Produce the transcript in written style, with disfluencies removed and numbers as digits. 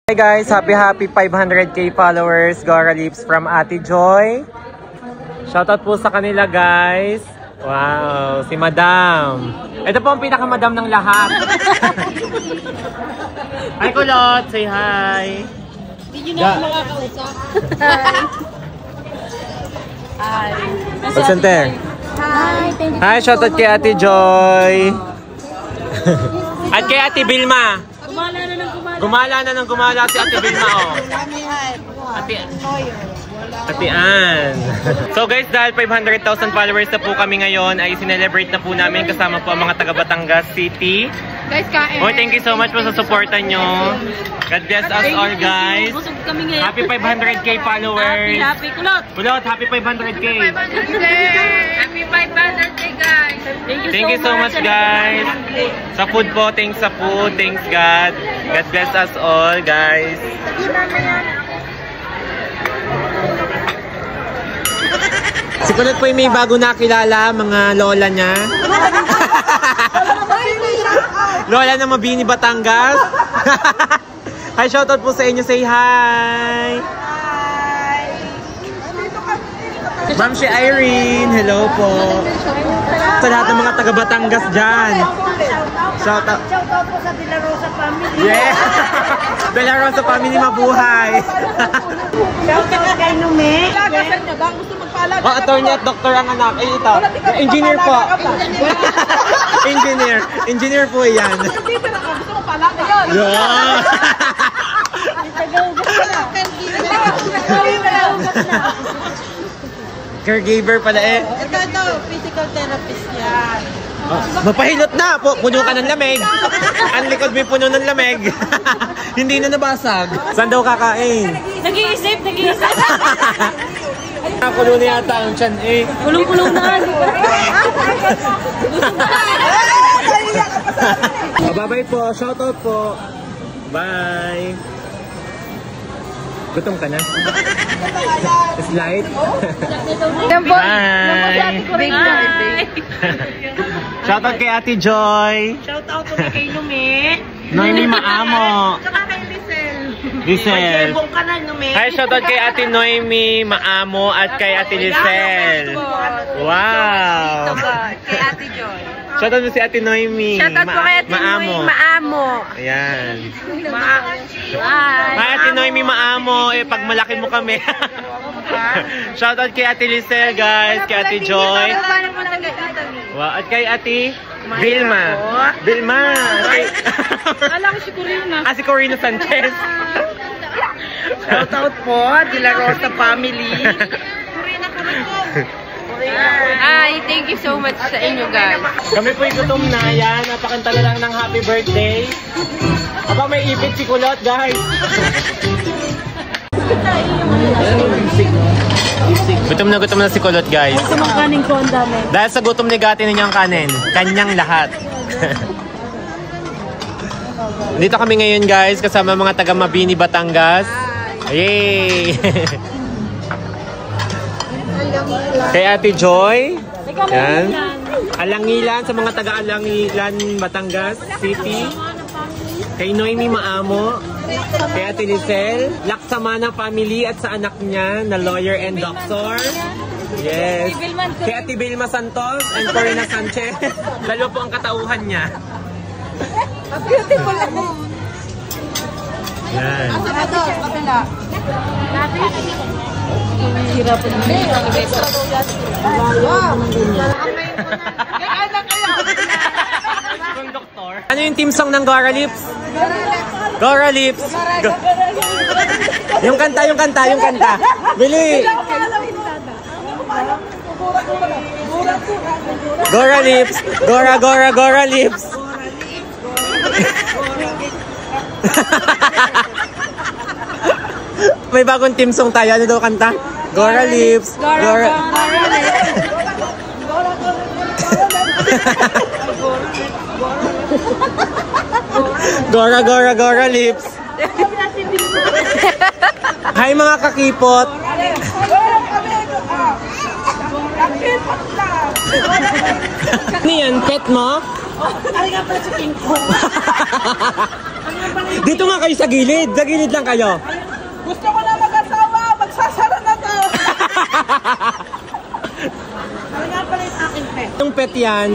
Hi guys, happy 500k followers, Gora Lips from Ate Joy. Shoutout po sa kanila guys. Wow, si Madam. Ito po ang pinaka-madam ng lahat. Hi Kulot, say hi. Hindi nyo na ako makakausap. Hi. Presenter. Hi, thank you. Hi, shoutout kay Ate Joy. At kay Ate Vilma. Gumala na ng gumala si Ate Vilma, oh. Ate Ann. So guys, dahil 500,000 followers na po kami ngayon, ay sinelebrate na po namin kasama po ang mga taga Batangas City. Guys, kain. Oh, thank you so much po sa supportan nyo. God bless us all, guys. Happy 500k followers. Happy Kulot. Kulot, happy 500k. Happy 500k, guys. Thank you so much, guys. Sa food po, thanks sa food. Thanks, God. God bless us all, guys. Si Kulot po yung may bago nakilala, mga lola niya. Lola na Mabini, Batangas. Hi, shoutout po sa inyo. Say hi. Hi. Ma'am si Irene. Hello po. Sa lahat ng mga taga Batangas dyan. Shoutout. Shoutout po sa De La Rosa family. Yeah. De La Rosa family, mabuhay. Shoutout kay Nume. Oh, attorney at doktor ang anak. Eh, ito. Engineer po. Engineer. Engineer po yan. Gusto mo pala ngayon. Yeah. Caregiver pala eh. Ito, physical therapist yan. Oh, mapahilot na. Puno ka ng lamig. Ang likod may puno ng lamig. Hindi na nabasag. Saan daw kakain? Nag-iisip. Nakulo na yata ang tiyan eh. Kulong-kulong na. Bye-bye po. Shoutout po. Bye. Gutom ka na? Slide? Bye. Bye. Shoutout kay Ate Joy. Shoutout po kay Nume. Noemi Maamo. Saka kay Lisel. Lisel. May ka na, Nume. Hi, shoutout kay Ate Noemi Maamo at kay Ate Lisel. Wow. Kay Ate Joy. Shoutout mo si Ate Noemi. Shoutout po kay Ate Noemi Maamo. Ayan. Hi. Hi, Ate Noemi Maamo. Eh, pag malaki mo kami. Shoutout kay Ate Lisel, guys. Kay Ate Joy. Wow. At kay Ate Vilma. Vilma. Alam ko si Corina. Si Corina Sanchez. Shoutout po, De La Rosa family. Ay, thank you so much sa inyo guys. Kami po'y gutom na. Yan, napakanta na lang ng happy birthday. Aba, may ipit si Kulot, guys. Gutom na si Kulot, guys. Gusto mong kanin ko ang dami. Dahil sa gutom ni Gati ninyang kanin, kanyang lahat. Dito kami ngayon, guys, kasama mga taga Mabini, Batangas. Yay! Kay Ate Joy. Yan. Alangilan sa mga taga Alangilan, Batangas City. Kay Noemi Maamo. Kay Ate Lisel. Laksamana family at sa anak niya na lawyer and doctor. Yes. Kay Ate Vilma Santos and Corina Sanchez. Dalawa po ang katauhan niya. Beautiful ako. Yan. Ito, kapila. Hirap na. Ano yung team song ng Gora Lips? Gora Lips. Yung kanta. Bili. Gora Lips. Gora Lips. May bagong team song tayo. Ano daw kanta? Gora Lips. Gora Lips. Hi mga kakipot. Ano yan? Pet mo? Ay nga pala sa king ko. Dito nga kayo sa gilid. Sa gilid lang kayo. Gusto ko na mag-asawa. Magsasara na to. Ano nga pala yung aking pet? Yung pet yan.